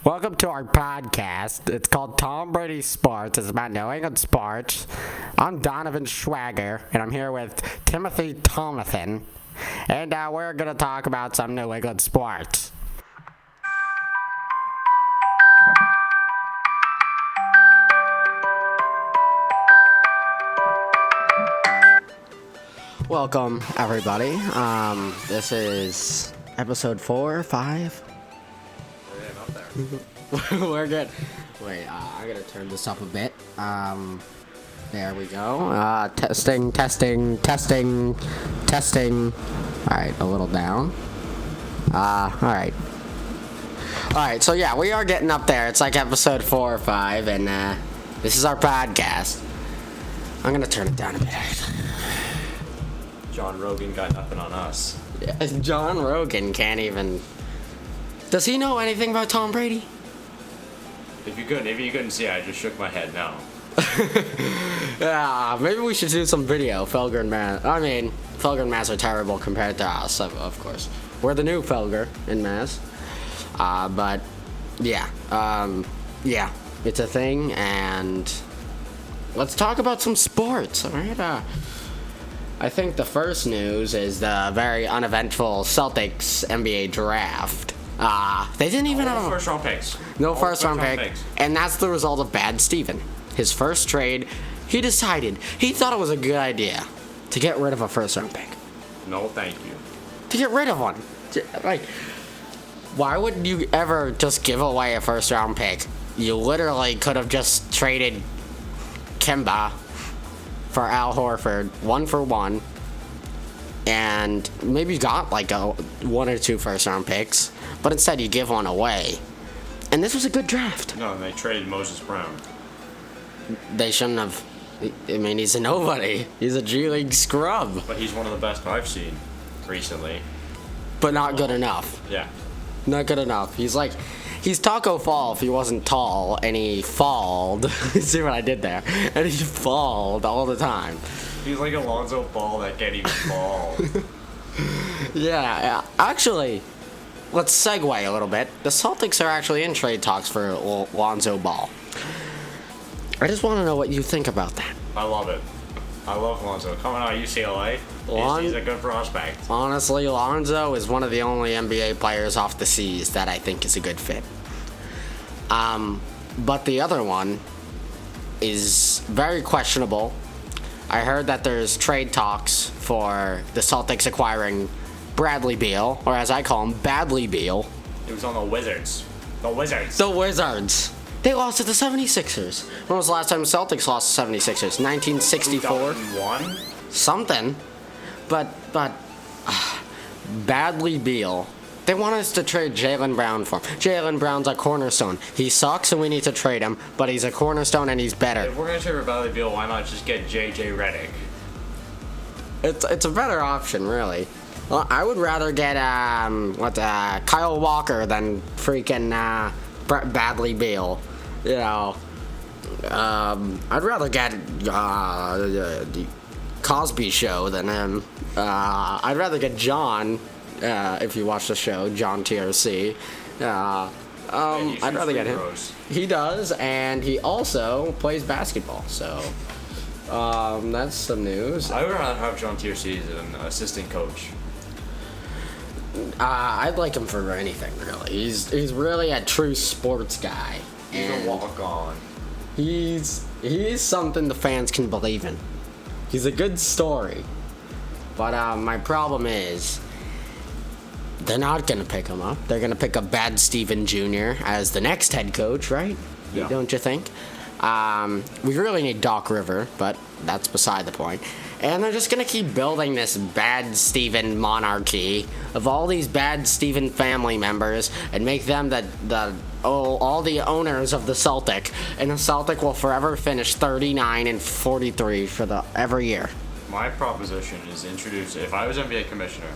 Welcome to our podcast. It's called Tom Brady Sports. It's about New England sports. I'm Donovan Schwagger, and I'm here with Thomathan. And we're going to talk about some New England sports. Welcome, everybody. This is episode 4 or 5. We're good. Wait, I gotta turn this up a bit. There we go. Testing. Alright, a little down. Alright. Alright, so yeah, we are getting up there. It's like episode 4 or 5, and this is our podcast. I'm gonna turn it down a bit. John Rogan got nothing on us. Yeah, John Rogan can't even... Does he know anything about Tom Brady? If you couldn't see, I just shook my head no. Yeah, maybe we should do some video. Felger and Mass. I mean, Felger and Mass are terrible compared to us, of course. We're the new Felger and Mass. But, yeah. Yeah, it's a thing, and let's talk about some sports, alright? I think the first news is the very uneventful Celtics NBA draft. They didn't even have first round picks. No first round pick. And that's the result of Bad Steven. His first trade, he thought it was a good idea to get rid of a first round pick. No, thank you. To get rid of one. Like, why would you ever just give away a first round pick? You literally could have just traded Kemba for Al Horford, 1-for-1, and maybe got like one or two first round picks. But instead, you give one away. And this was a good draft. No, and they traded Moses Brown. They shouldn't have. I mean, he's a nobody. He's a G League scrub. But he's one of the best I've seen recently. But not good enough. Yeah. Not good enough. He's Taco Fall if he wasn't tall, and he falled. See what I did there? And he falled all the time. He's like Alonzo Ball that can't even fall. Yeah, actually... Let's segue a little bit. The Celtics are actually in trade talks for Lonzo Ball. I just want to know what you think about that. I love it. I love Lonzo. Coming out of UCLA, he's a good prospect. Honestly, Lonzo is one of the only NBA players off the seas that I think is a good fit. But the other one is very questionable. I heard that there's trade talks for the Celtics acquiring Bradley Beal, or as I call him, Badly Beal. He was on the Wizards. The Wizards. They lost to the 76ers. When was the last time the Celtics lost to 76ers? 1964? 2001? Something. But Badly Beal. They want us to trade Jaylen Brown for him. Jaylen Brown's a cornerstone. He sucks and we need to trade him, but he's a cornerstone and he's better. If we're going to trade for Badly Beal, why not just get J.J. Redick? It's a better option, really. Well, I would rather get Kyle Walker than freaking Badly Beal. You know, I'd rather get the Cosby Show than him. I'd rather get John, if you watch the show, John TRC. I'd rather get him. He does, and he also plays basketball. So that's some news. I would rather have John TRC as an assistant coach. I'd like him for anything, really. He's really a true sports guy. He's a walk-on. He's something the fans can believe in. He's a good story. But my problem is, they're not going to pick him up. They're going to pick up Bad Steven Jr. as the next head coach, right? Yeah. Don't you think? We really need Doc River, but that's beside the point. And they're just going to keep building this Bad Steven monarchy of all these Bad Steven family members and make them all the owners of the Celtic. And the Celtic will forever finish 39-43 for every year. My proposition is introduce, if I was NBA commissioner,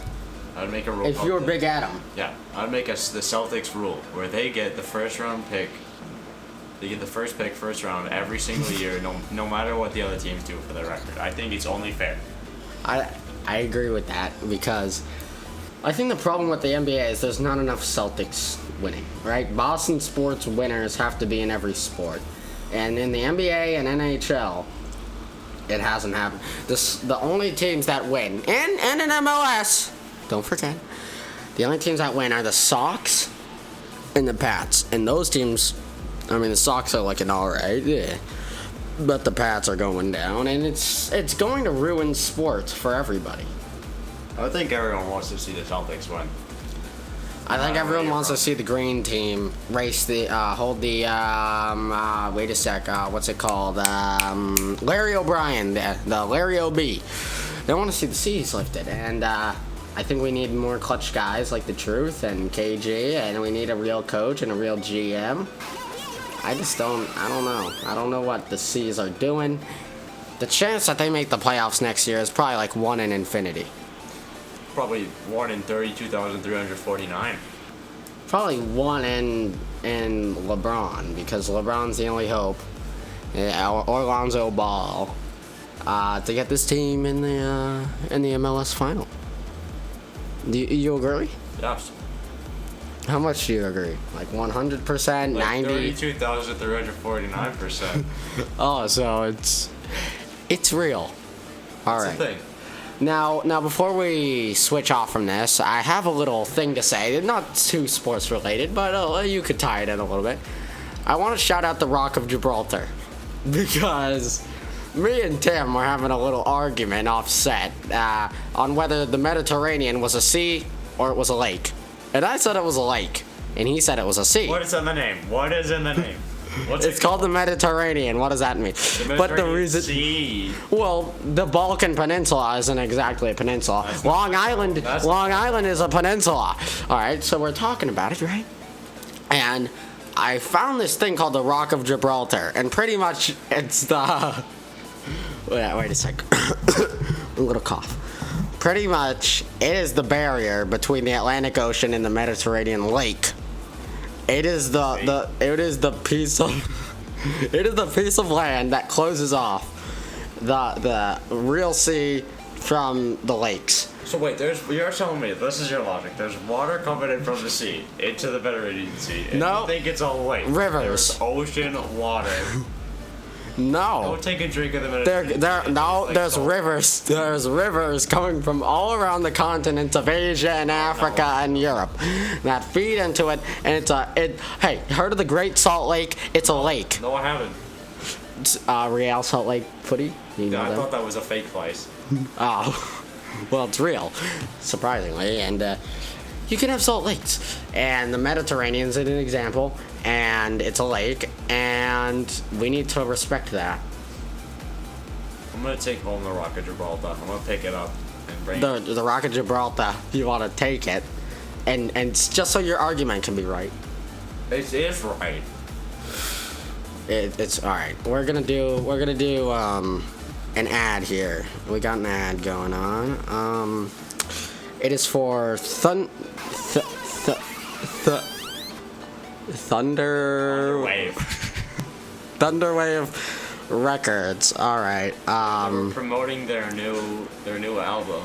I'd make a rule. If you were Big Adam. Yeah, I'd make the Celtics rule where they get the first round pick. They get the first pick, first round, every single year, no matter what the other teams do for their record. I think it's only fair. I agree with that because I think the problem with the NBA is there's not enough Celtics winning, right? Boston sports winners have to be in every sport. And in the NBA and NHL, it hasn't happened. The only teams that win, and in MLS, don't forget, the only teams that win are the Sox and the Pats. And those teams, I mean, the Sox are looking alright, yeah. But the Pats are going down, and it's going to ruin sports for everybody. I think everyone wants to see the Celtics win. I think everyone wants to see the green team race hold the, wait a sec, what's it called? Larry O'Brien, the Larry O.B. They want to see the C's lifted, and I think we need more clutch guys like the Truth and KG, and we need a real coach and a real GM. I don't know what the C's are doing. The chance that they make the playoffs next year is probably like 1 in infinity. Probably 1 in 32,349. Probably 1 in LeBron, because LeBron's the only hope. Or Lonzo Ball to get this team in the MLS final. Do you agree? Yes. How much do you agree? Like 100%, 90? 32,349%. Oh, so it's real. All right. That's the thing. Now, before we switch off from this, I have a little thing to say. Not too sports related, but you could tie it in a little bit. I want to shout out the Rock of Gibraltar, because me and Tim were having a little argument offset on whether the Mediterranean was a sea or it was a lake. And I said it was a lake, and he said it was a sea. What is in the name? What is in the name? It's called the Mediterranean. What does that mean? But the reason, Sea. Well, the Balkan Peninsula isn't exactly a peninsula. Long Island is a peninsula. All right, so we're talking about it, right? And I found this thing called the Rock of Gibraltar, and pretty much it's the. Wait a sec. A little cough. Pretty much, it is the barrier between the Atlantic Ocean and the Mediterranean Lake. It is the piece of land that closes off the real sea from the lakes. So wait, you're telling me, this is your logic, there's water coming in from the sea into the Mediterranean Sea, and no, you think it's a lake. Rivers. There's ocean water. No. Don't take a drink of the Mediterranean Sea. There's rivers. There's rivers coming from all around the continents of Asia and Africa and Europe that feed into it, and hey, heard of the Great Salt Lake? It's a lake. No, I haven't. Real Salt Lake footy? Yeah, I thought that was a fake place. Oh, well, it's real, surprisingly, and you can have salt lakes, and the Mediterranean's an example, and it's a lake, and we need to respect that. I'm gonna take home the Rock of Gibraltar. I'm gonna pick it up and bring it. The Rock of Gibraltar. You want to take it, and just so your argument can be right. It is right. It's all right. We're gonna do an ad here. We got an ad going on. It is for Thunderwave Records. All right. We're promoting their new album.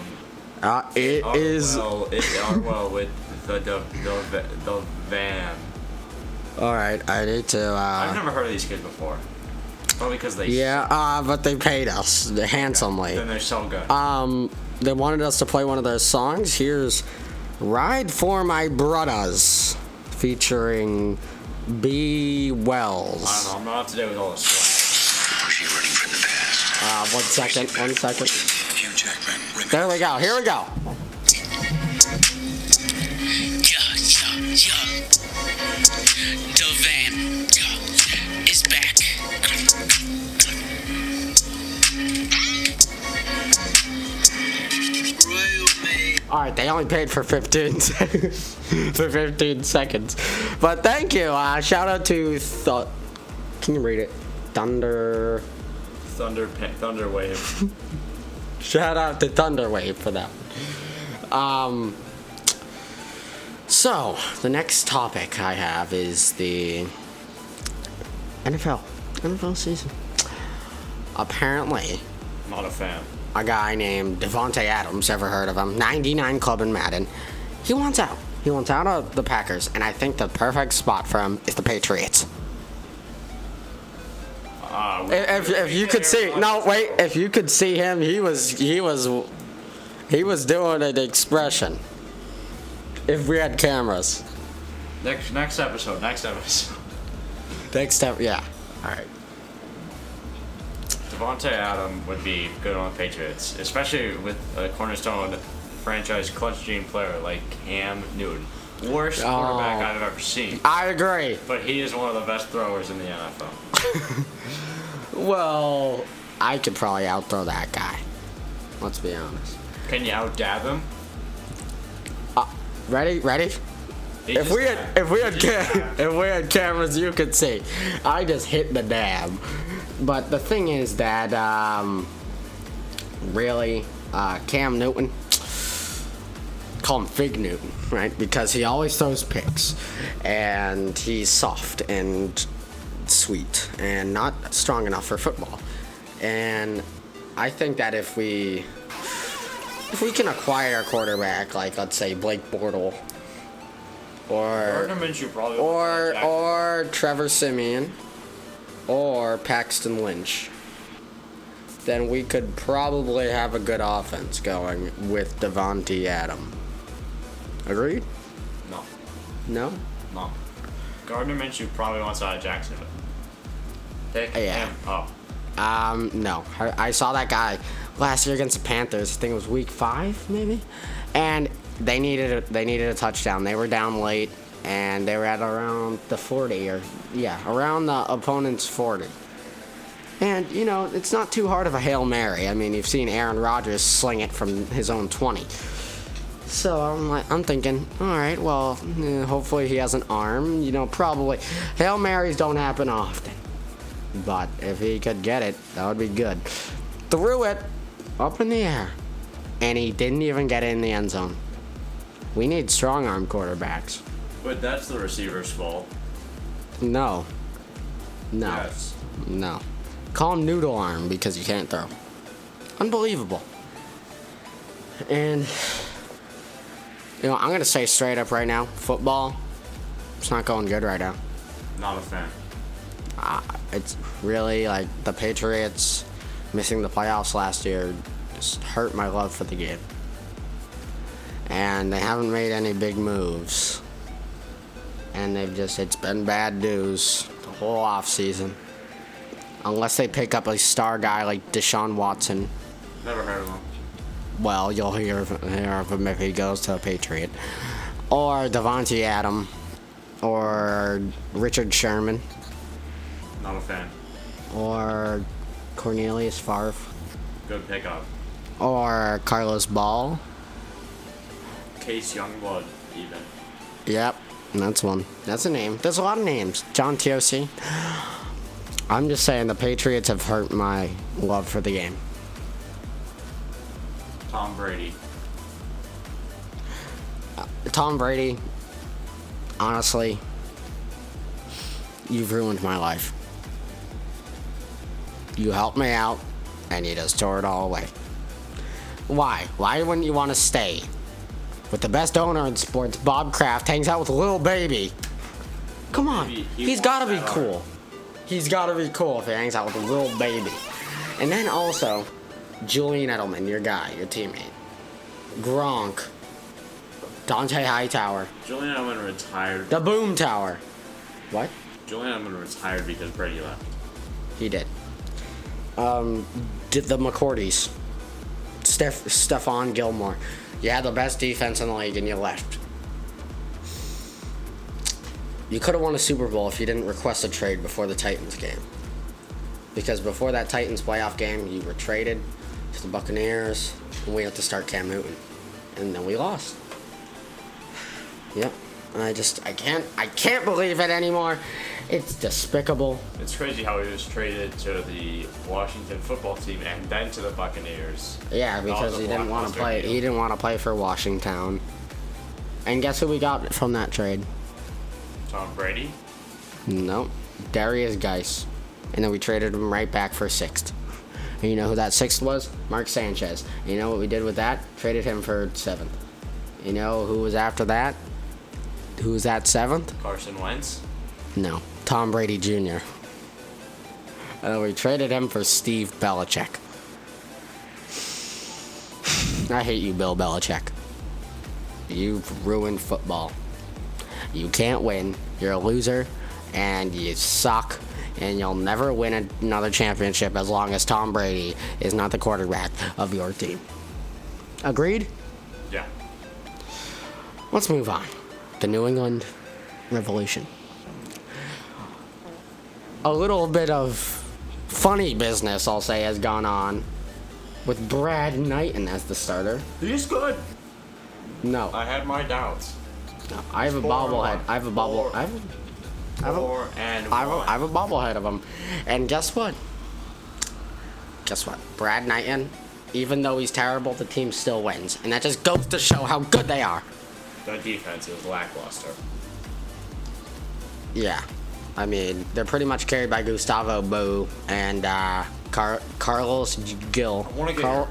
It is Arwell with the van. All right. I need to. I've never heard of these kids before. Probably because they. Yeah. But they paid us handsomely. Then they're so good. They wanted us to play one of their songs. Here's "Ride for My Brothers," featuring B. Wells. I don't know. I'm not up to date with all this stuff. Was she running from the past? One second. Hugh Jackman. There we go. Here we go. The van is back. All right, they only paid for 15 seconds. But thank you. Shout out to can you read it? Thunderwave. Shout out to Thunderwave for that. So the next topic I have is the NFL season. Apparently, Not a fan. a guy named Devontae Adams, ever heard of him? 99 Club in Madden. He wants out. He wants out of the Packers, and I think the perfect spot for him is the Patriots. If you could see, no wait, if you could see him, he was doing an expression. If we had cameras. Next episode. Next time, yeah. All right. Devontae Adams would be good on the Patriots, especially with a cornerstone franchise clutch gene player like Cam Newton. Worst quarterback I've ever seen. I agree. But he is one of the best throwers in the NFL. Well, I could probably outthrow that guy. Let's be honest. Can you outdab him? Ready? If we had cameras, you could see. I just hit the dab. But the thing is that really, Cam Newton, call him Fig Newton, right? Because he always throws picks, and he's soft and sweet and not strong enough for football. And I think that if we can acquire a quarterback like, let's say, Blake Bortles or Trevor Siemian or Paxton Lynch, then we could probably have a good offense going with Devontae Adams. Agreed? No. No? No. Gardner Minshew probably wants out of Jacksonville. Pick him up. No. I saw that guy last year against the Panthers. I think it was week 5, maybe. And they needed a touchdown. They were down late, and they were at around the 40, around the opponent's 40. And, it's not too hard of a Hail Mary. I mean, you've seen Aaron Rodgers sling it from his own 20. So I'm thinking, all right, well, hopefully he has an arm. Probably. Hail Marys don't happen often. But if he could get it, that would be good. Threw it up in the air, and he didn't even get it in the end zone. We need strong arm quarterbacks. But that's the receiver's fault. No. Yes. No. Call him noodle arm because you can't throw. Unbelievable. And, I'm going to say straight up right now, football, it's not going good right now. Not a fan. It's really like the Patriots missing the playoffs last year just hurt my love for the game. And they haven't made any big moves. And it's been bad news the whole offseason. Unless they pick up a star guy like Deshaun Watson. Never heard of him. Well, you'll hear of him if he goes to a Patriot. Or Devontae Adams. Or Richard Sherman. Not a fan. Or Cornelius Favre. Good pickup. Or Carlos Ball. Case Youngblood, even. Yep, that's one. That's a name. There's a lot of names. John Tiosi. I'm just saying the Patriots have hurt my love for the game. Tom Brady. Tom Brady, honestly, you've ruined my life. You helped me out, and you just tore it all away. Why? Why wouldn't you want to stay? With the best owner in sports, Bob Kraft, hangs out with a little baby. Come on. He's got to be cool. He's got to be cool if he hangs out with a little baby. And then also, Julian Edelman, your guy, your teammate. Gronk. Dante Hightower. Julian Edelman retired. The Boom Tower. What? Julian Edelman retired because Brady left. He did. Did the McCourties. Stephon Gilmore. You had the best defense in the league and you left. You could have won a Super Bowl if you didn't request a trade before the Titans game. Because before that Titans playoff game, you were traded to the Buccaneers, and we had to start Cam Newton. And then we lost. Yep. I can't believe it anymore. It's despicable. It's crazy how he was traded to the Washington football team and then to the Buccaneers. Yeah, because he didn't want to play. He didn't want to play for Washington. And guess who we got from that trade? Tom Brady? Nope. Darius Geis. And then we traded him right back for 6th. And you know who that 6th was? Mark Sanchez. And you know what we did with that? Traded him for 7th. You know who was after that? Who was at 7th? Carson Wentz. No, Tom Brady Jr. We traded him for Steve Belichick. I hate you, Bill Belichick. You've ruined football. You can't win. You're a loser, and you suck, and you'll never win another championship as long as Tom Brady is not the quarterback of your team. Agreed? Yeah. Let's move on. The New England Revolution. A little bit of funny business, I'll say, has gone on with Brad Knighton as the starter. He's good. No, I had my doubts. I have a bobblehead. I have a bobble. I have a bobblehead of him. And guess what? Brad Knighton, even though he's terrible, the team still wins. And that just goes to show how good they are. Their defense is lackluster. Yeah. I mean, they're pretty much carried by Gustavo Bou and Carlos Gil.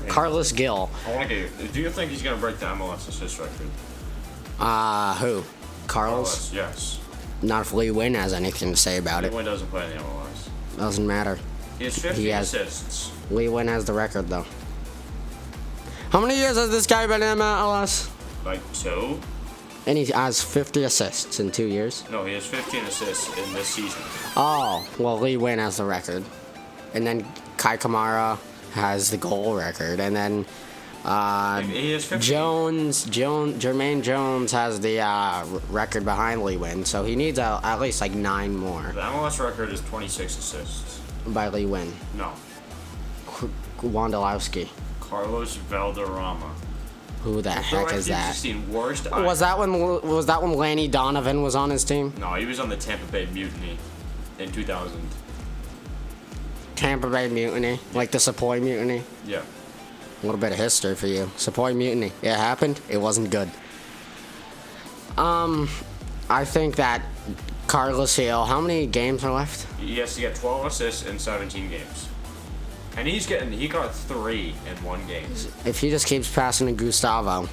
Carlos Gil. Do you think he's going to break the MLS assist record? Who? Carlos? Yes. Not if Lee Win has anything to say about Lee it. Win doesn't play in the MLS. Doesn't matter. He has 50 assists. Lee Win has the record, though. How many years has this guy been in MLS? Like 2? And he has 50 assists in 2 years. No, he has 15 assists in this season. Oh, well, Lee Win has the record. And then Kai Kamara has the goal record. And then He has 15. Jermaine Jones has the record behind Lee Win. So he needs at least like 9 more The MLS record is 26 assists. by Lee Win. No. Wondolowski. Carlos Valderrama. Who the heck is that? Worst. Was that when Lanny Donovan was on his team? No, he was on the Tampa Bay Mutiny in 2000. Tampa Bay Mutiny, like the Sepoy Mutiny. Yeah. A little bit of history for you. Sepoy Mutiny. It happened. It wasn't good. I think that Carlos Hill. How many games are left? He has to get 12 assists in 17 games. And he got 3 in 1 game. If he just keeps passing to Gustavo,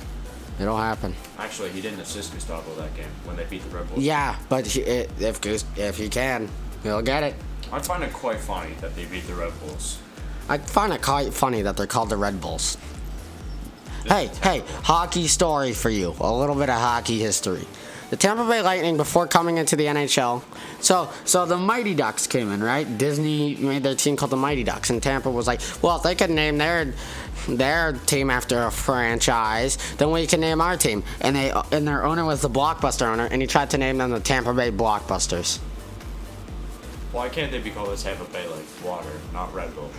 it'll happen. Actually, he didn't assist Gustavo that game when they beat the Red Bulls. Yeah, but if he can, he'll get it. I find it quite funny that they beat the Red Bulls. I find it quite funny that they're called the Red Bulls. Hey, hockey story for you. A little bit of hockey history. The Tampa Bay Lightning, before coming into the NHL, so the Mighty Ducks came in, right? Disney made their team called the Mighty Ducks, and Tampa was like, well, if they could name their team after a franchise, then we can name our team. And their owner was the Blockbuster owner, and he tried to name them the Tampa Bay Blockbusters. Why can't they be called the Tampa Bay like water, not Red Bull?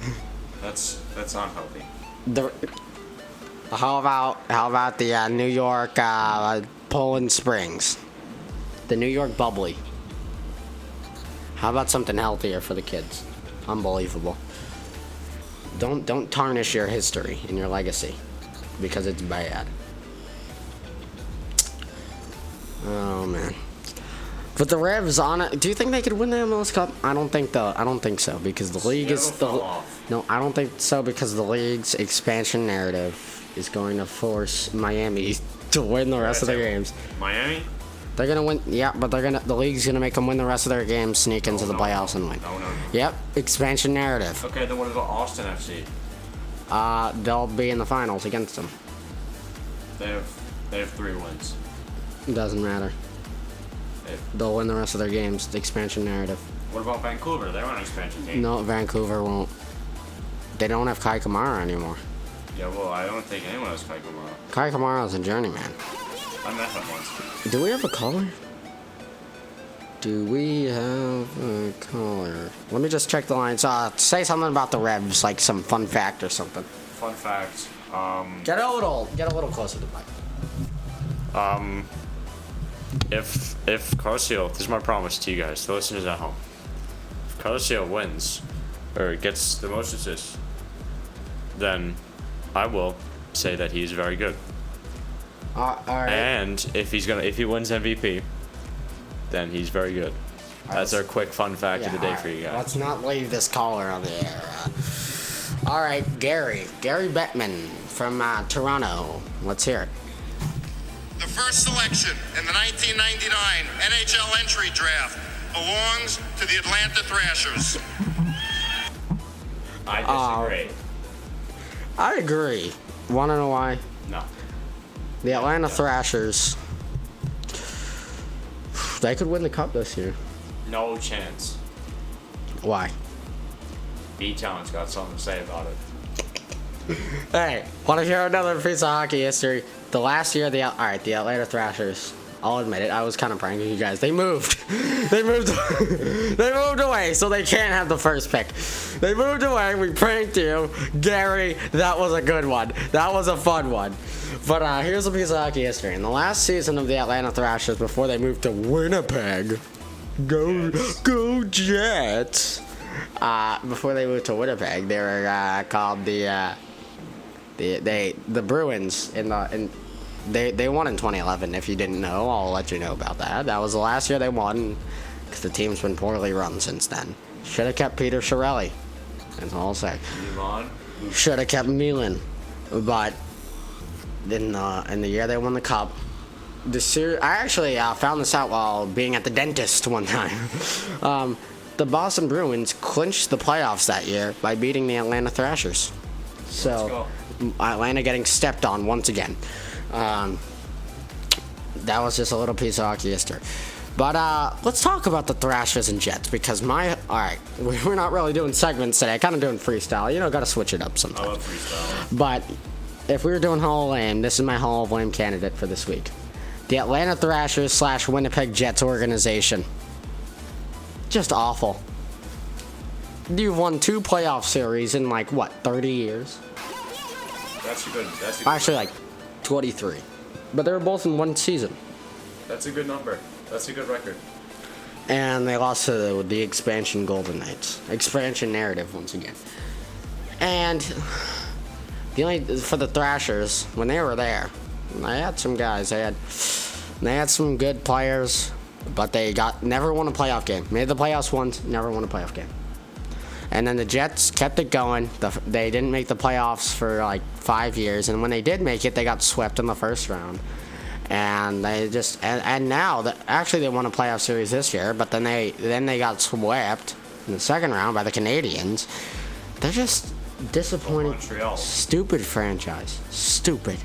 That's unhealthy. How about the New York Poland Springs, the New York Bubbly? How about something healthier for the kids? Unbelievable. Don't tarnish your history and your legacy because it's bad. Oh man. But the Revs on it. Do you think they could win the MLS Cup? I don't think so because the league is no. I don't think so because the league's expansion narrative is going to force Miami to win the rest of their games. Miami? They're gonna win. Yeah, but the league's gonna make them win the rest of their games, sneak into the playoffs and win. No. Yep, expansion narrative. Okay, then what about Austin FC? They'll be in the finals against them. They have 3 wins. It doesn't matter. They'll win the rest of their games. The expansion narrative. What about Vancouver? They're on an expansion team. No, Vancouver won't. They don't have Kai Kamara anymore. Yeah, well, I don't think anyone has Kai Kamara. Kai Kamara's a journeyman. I met him once. Do we have a caller? Do we have a caller? Let me just check the lines. Say something about the Revs, like some fun fact or something. Fun fact. Get a little closer to the mic. If Carlos Hill, this is my promise to you guys, the listeners at home. If Carlos Hill wins or gets the most assists, then I will say that he's very good. All right. And if he wins MVP, then he's very good. That's our quick fun fact of the day for you guys. Let's not leave this caller on the air. All right, Gary Bettman from Toronto. Let's hear it. first selection in the 1999 NHL entry draft belongs to the Atlanta Thrashers. I disagree. I agree. Want to know why? No. The Atlanta Thrashers, they could win the cup this year. No chance. Why? B-Town's got something to say about it. Hey, want to hear another piece of hockey history? The last year, the Atlanta Thrashers, I'll admit it, I was kind of pranking you guys. They moved. They moved away, so they can't have the first pick. They moved away. We pranked you. Gary, that was a good one. That was a fun one. But here's a piece of hockey history. In the last season of the Atlanta Thrashers, before they moved to Winnipeg, go Jets. Before they moved to Winnipeg, they were called the Bruins. They won in 2011. If you didn't know, I'll let you know about that. That was the last year they won, because the team's been poorly run since then. Should have kept Peter Chiarelli. That's all I'll say. Milan? Should have kept Milan, but in the year they won the cup, I actually found this out while being at the dentist one time. The Boston Bruins clinched the playoffs that year by beating the Atlanta Thrashers. So Atlanta getting stepped on once again. That was just a little piece of hockey history. But let's talk about the Thrashers and Jets, because we're not really doing segments today. Kind of doing freestyle. You know, got to switch it up sometimes. I love freestyle. But if we were doing Hall of Fame, this is my Hall of Fame candidate for this week. The Atlanta Thrashers / Winnipeg Jets organization. Just awful. You've won 2 playoff series in 30 years? That's a good Actually, 23. But they were both in one season. That's a good number. That's a good record. And they lost to the expansion Golden Knights. Expansion narrative once again. And for the Thrashers, when they were there, they had some guys. They had some good players, but they never won a playoff game. Made the playoffs once, never won a playoff game. And then the Jets kept it going. They didn't make the playoffs for 5 years, and when they did make it, they got swept in the first round. And they just and now actually they won a playoff series this year, but then they got swept in the second round by the Canadiens. They're just disappointing. Montreal. Stupid franchise. Stupid.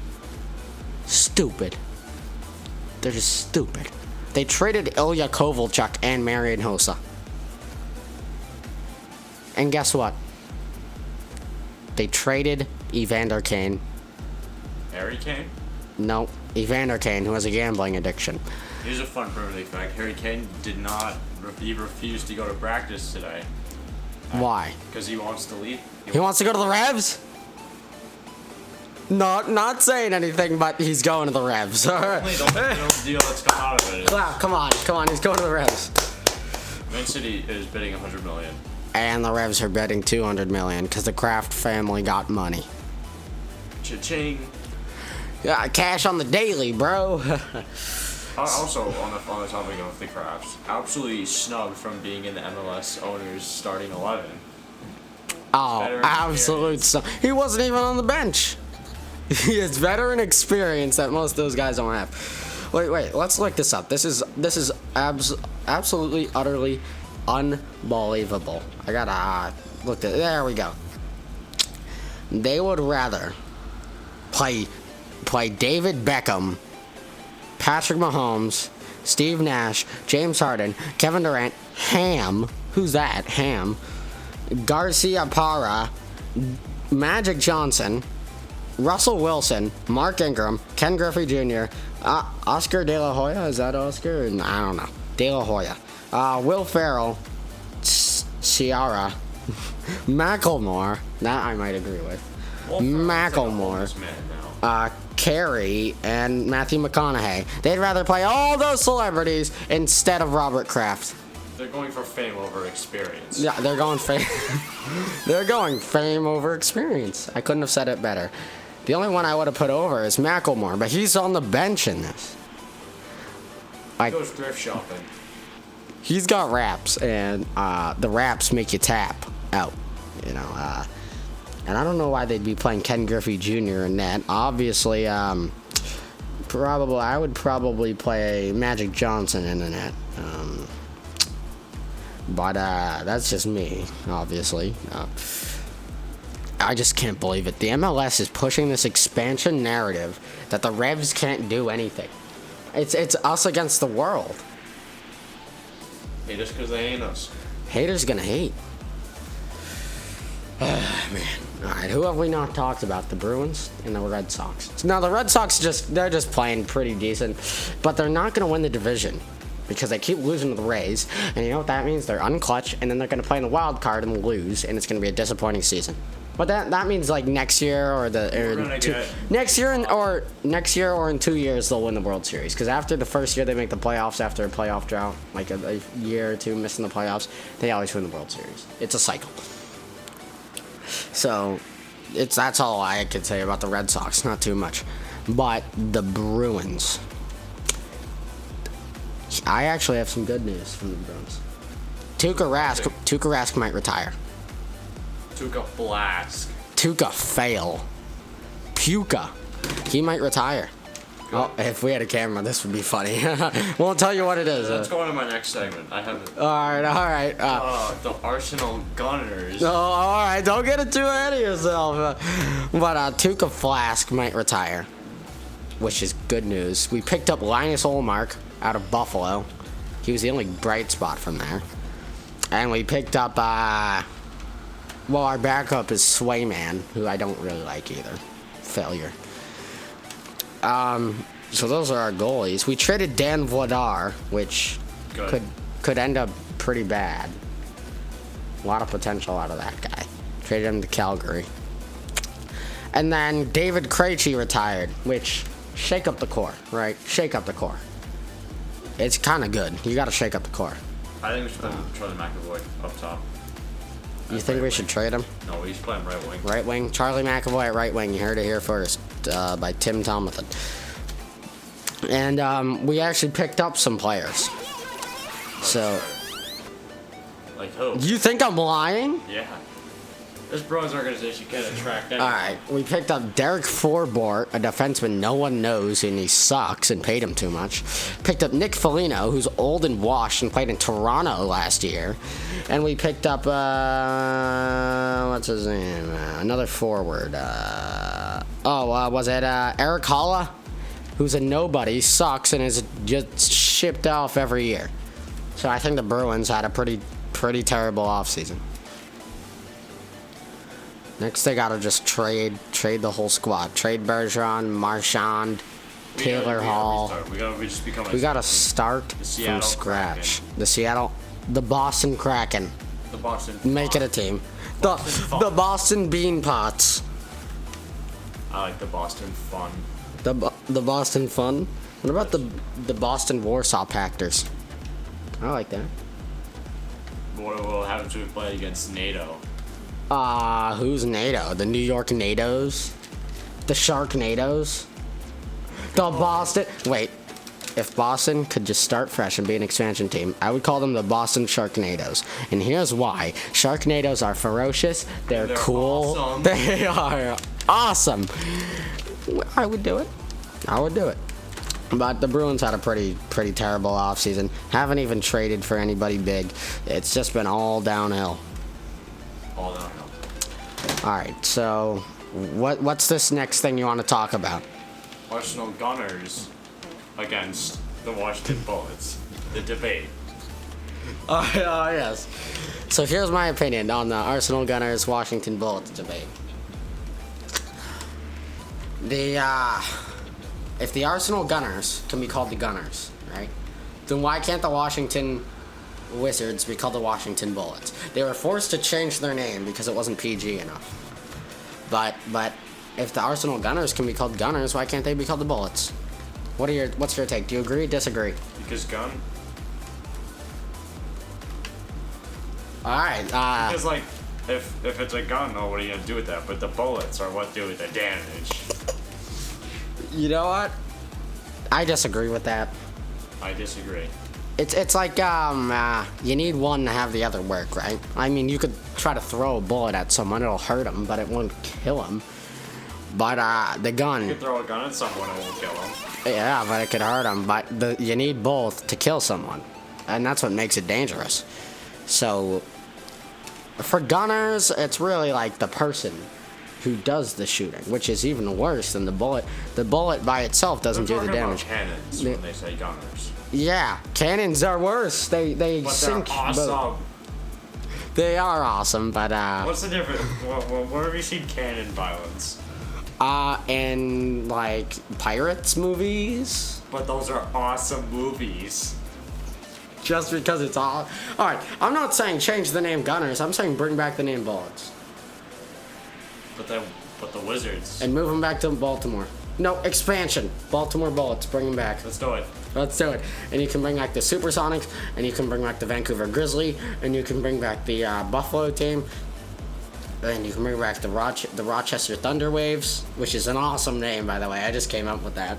They're just stupid. They traded Ilya Kovalchuk and Marian Hossa. And guess what? They traded Evander Kane. Harry Kane? No, Evander Kane, who has a gambling addiction. Here's a fun Premier League fact. Harry Kane he refused to go to practice today. Why? Because he wants to leave. He wants to go to the Revs? Not saying anything, but he's going to the Revs. Don't the deal that's come out of it. Wow, come on, he's going to the Revs. Man City is bidding $100 million. And the Revs are betting $200 million because the Kraft family got money. Cha-ching. Yeah, cash on the daily, bro. Also, on the topic of the Crafts, absolutely snubbed from being in the MLS owners starting 11. Oh, absolute. He wasn't even on the bench. He has veteran experience that most of those guys don't have. Wait, let's look this up. This is absolutely, utterly unbelievable. I gotta look at. There we go. They would rather play David Beckham, Patrick Mahomes, Steve Nash, James Harden, Kevin Durant, who's that? Garcia Parra, Magic Johnson, Russell Wilson, Mark Ingram, Ken Griffey Jr., Oscar De La Hoya. Is that Oscar? I don't know. De La Hoya. Will Ferrell, Ciara, Macklemore. That I might agree with. Macklemore. Carey, and Matthew McConaughey. They'd rather play all those celebrities instead of Robert Kraft. They're going for fame over experience. Yeah, they're going fame. They're going fame over experience. I couldn't have said it better. The only one I would have put over is Macklemore, but he's on the bench in this. He goes thrift shopping. He's got raps, and the raps make you tap out. And I don't know why they'd be playing Ken Griffey Jr. in that. Obviously, I would probably play Magic Johnson in the net. But that's just me, obviously. I just can't believe it. The MLS is pushing this expansion narrative that the Revs can't do anything. It's us against the world. Hate us because they ain't us. Haters gonna hate. Man. Alright, who have we not talked about? The Bruins and the Red Sox. Now the Red Sox they're just playing pretty decent, but they're not gonna win the division because they keep losing to the Rays, and you know what that means? They're unclutch, and then they're gonna play in the wild card and lose, and it's gonna be a disappointing season. But that means like next year or next year or in 2 years they'll win the World Series, because after the first year they make the playoffs after a playoff drought, like a year or two missing the playoffs, they always win the World Series. It's a cycle. So that's all I could say about the Red Sox. Not too much. But the Bruins, I actually have some good news from the Bruins. Tuukka Rask might retire. Tuukka Flask. Tuukka fail. Puka. He might retire. Oh, if we had a camera, this would be funny. Won't tell you what it is. Let's go on to my next segment. I have it. All right. The Arsenal Gunners. Oh, all right. Don't get it too ahead of yourself. But Tuukka Flask might retire, which is good news. We picked up Linus Ullmark out of Buffalo. He was the only bright spot from there. And we picked up, our backup is Swayman, who I don't really like either. Failure. So those are our goalies. We traded Dan Vladar, which could end up pretty bad. A lot of potential out of that guy. Traded him to Calgary. And then David Krejci retired, which shake up the core, right? Shake up the core. It's kind of good. You got to shake up the core. I think we should put Charlie McAvoy up top. You think we should trade him? No, he's playing right wing. Right wing. Charlie McAvoy at right wing. You heard it here first by Tim Thomathan. And we actually picked up some players. So. Like who? You think I'm lying? Yeah. This Bruins organization can't attract anyone. Alright, we picked up Derek Forbort, a defenseman no one knows, and he sucks and paid him too much. Picked up Nick Foligno, who's old and washed and played in Toronto last year. And we picked up, what's his name? Another forward. Was it Eric Holla? Who's a nobody, sucks, and is just shipped off every year. So I think the Bruins had a pretty terrible offseason. Next, they gotta just trade the whole squad. Trade Bergeron, Marchand, Taylor Hall. We gotta start from scratch. The Boston Kraken. Make it a team. The Boston Bean Pots. I like the Boston Fun. The Boston Fun. What about the Boston Warsaw Pactors? I like that. What will happen to play against NATO? Who's NATO? The New York NATOs? The Sharknadoes? The Boston... Wait. If Boston could just start fresh and be an expansion team, I would call them the Boston Sharknadoes. And here's why. Sharknadoes are ferocious. They're cool. Awesome. They are awesome. I would do it. But the Bruins had a pretty terrible offseason. Haven't even traded for anybody big. It's just been all downhill. All downhill. Alright, so what's this next thing you want to talk about? Arsenal Gunners against the Washington Bullets. The debate. Oh, yes. So here's my opinion on the Arsenal Gunners Washington Bullets debate. If the Arsenal Gunners can be called the Gunners, right? Then why can't the Washington Wizards be called the Washington Bullets? They were forced to change their name because it wasn't PG enough. But if the Arsenal Gunners can be called Gunners, why can't they be called the Bullets? What's your take? Do you agree? Disagree? Because gun. All right. Because like, if it's a gun, oh, what are you gonna do with that? But the bullets are what do the damage. You know what? I disagree with that. I disagree. It's like you need one to have the other work, right? I mean, you could try to throw a bullet at someone, it'll hurt them, but it won't kill them. But the gun. You could throw a gun at someone, it won't kill them. Yeah, but it could hurt them. But you need both to kill someone, and that's what makes it dangerous. So, for gunners, it's really like the person who does the shooting, which is even worse than the bullet. The bullet by itself doesn't do the damage. Cannons when they say gunners. Yeah, cannons are worse. They But sink. they're awesome. They are awesome, but What's the difference? Where have you seen cannon violence? in like pirates movies. But those are awesome movies. Just because it's all right. I'm not saying change the name Gunners. I'm saying bring back the name Bullets But the Wizards. and move them back to Baltimore. No, expansion. Baltimore Bullets. Bring them back. Let's do it. Let's do it. And you can bring back the Supersonics, and you can bring back the Vancouver Grizzly, and you can bring back the Buffalo team, and you can bring back the Rochester Thunder Waves, which is an awesome name, by the way. I just came up with that.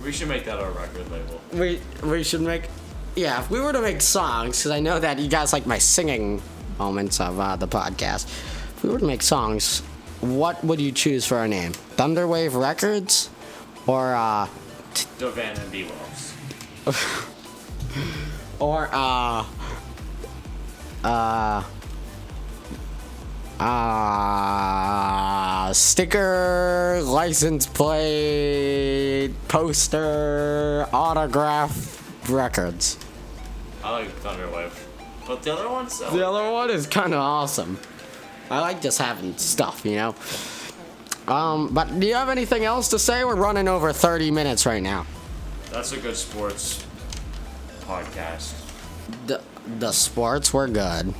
We should make that our record label. We should make, yeah. If we were to make songs, because I know that you guys like my singing moments of the podcast. If we were to make songs, what would you choose for our name? Thunderwave Records, or Donovan and B-Wolves. or sticker, license plate, poster, autograph records. I like Thunderwave. But the other one's so... The other one is kind of awesome. I like just having stuff, you know. But do you have anything else to say? We're running over 30 minutes right now. That's a good sports podcast. The sports were good. All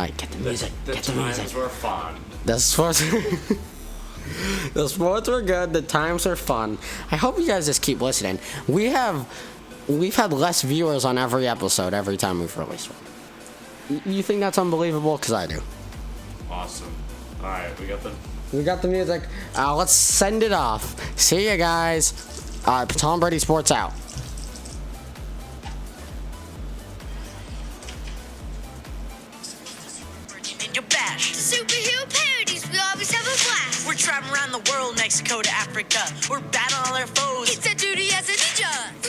right, get the music. The Get the times music. were fun. The sports. The sports were good. The times are fun. I hope you guys just keep listening. We've had less viewers on every episode every time we've released one. You think that's unbelievable? Because I do. Awesome. All right, We got the music. Let's send it off. See you guys. Tom Brady Sports out. In your bash. Superhero parodies, we always have a blast. We're traveling around the world, Mexico to Africa. We're battling all our foes. It's a duty as a ninja.